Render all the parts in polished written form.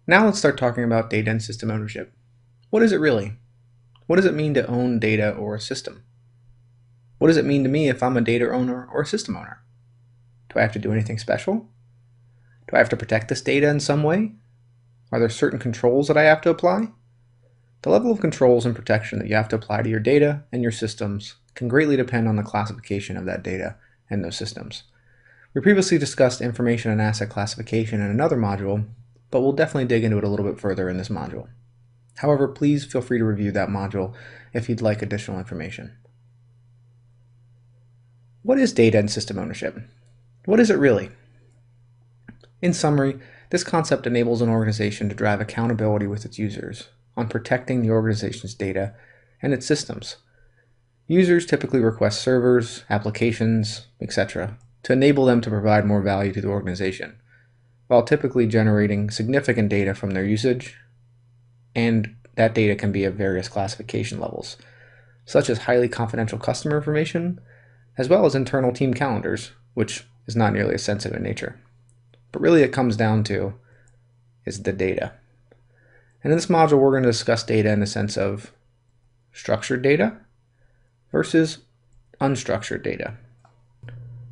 Now let's start talking about data and system ownership. What is it really? What does it mean to own data or a system? What does it mean to me if I'm a data owner or a system owner? Do I have to do anything special? Do I have to protect this data in some way? Are there certain controls that I have to apply? The level of controls and protection that you have to apply to your data and your systems can greatly depend on the classification of that data and those systems. We previously discussed information and asset classification in another module, but we'll definitely dig into it a little bit further in this module. However, please feel free to review that module if you'd like additional information. What is data and system ownership? What is it really? In summary, this concept enables an organization to drive accountability with its users on protecting the organization's data and its systems. Users typically request servers, applications, etc. to enable them to provide more value to the organization, while typically generating significant data from their usage, and that data can be of various classification levels, such as highly confidential customer information, as well as internal team calendars, which is not nearly as sensitive in nature. But really it comes down to is the data. And in this module we're going to discuss data in the sense of structured data versus unstructured data.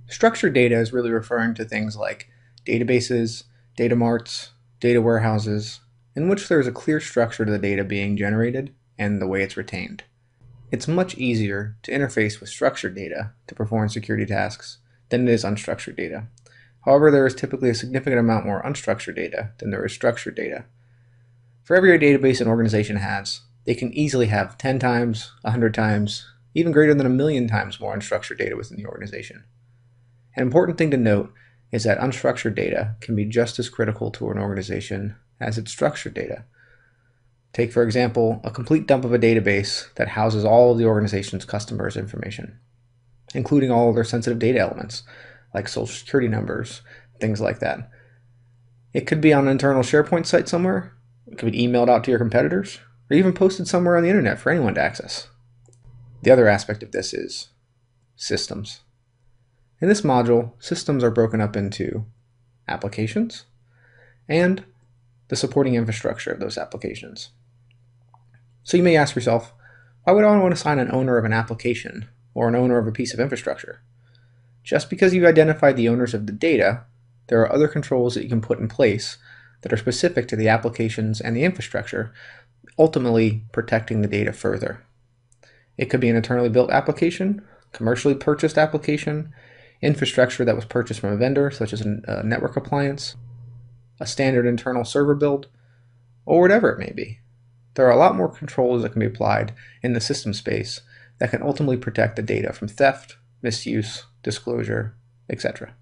Structured data is really referring to things like databases, data marts, data warehouses, in which there is a clear structure to the data being generated and the way it's retained. It's much easier to interface with structured data to perform security tasks than it is unstructured data. However, there is typically a significant amount more unstructured data than there is structured data. For every database an organization has, they can easily have 10 times, 100 times, even greater than 1,000,000 times more unstructured data within the organization. An important thing to note is that unstructured data can be just as critical to an organization as its structured data. Take, for example, a complete dump of a database that houses all of the organization's customers' information, including all of their sensitive data elements, like social security numbers, things like that. It could be on an internal SharePoint site somewhere, it could be emailed out to your competitors, or even posted somewhere on the internet for anyone to access. The other aspect of this is systems. In this module, systems are broken up into applications and the supporting infrastructure of those applications. So you may ask yourself, why would I want to assign an owner of an application or an owner of a piece of infrastructure? Just because you've identified the owners of the data, there are other controls that you can put in place that are specific to the applications and the infrastructure, ultimately protecting the data further. It could be an internally built application, commercially purchased application, infrastructure that was purchased from a vendor, such as a network appliance, a standard internal server build, or whatever it may be. There are a lot more controls that can be applied in the system space that can ultimately protect the data from theft, misuse, disclosure, etc.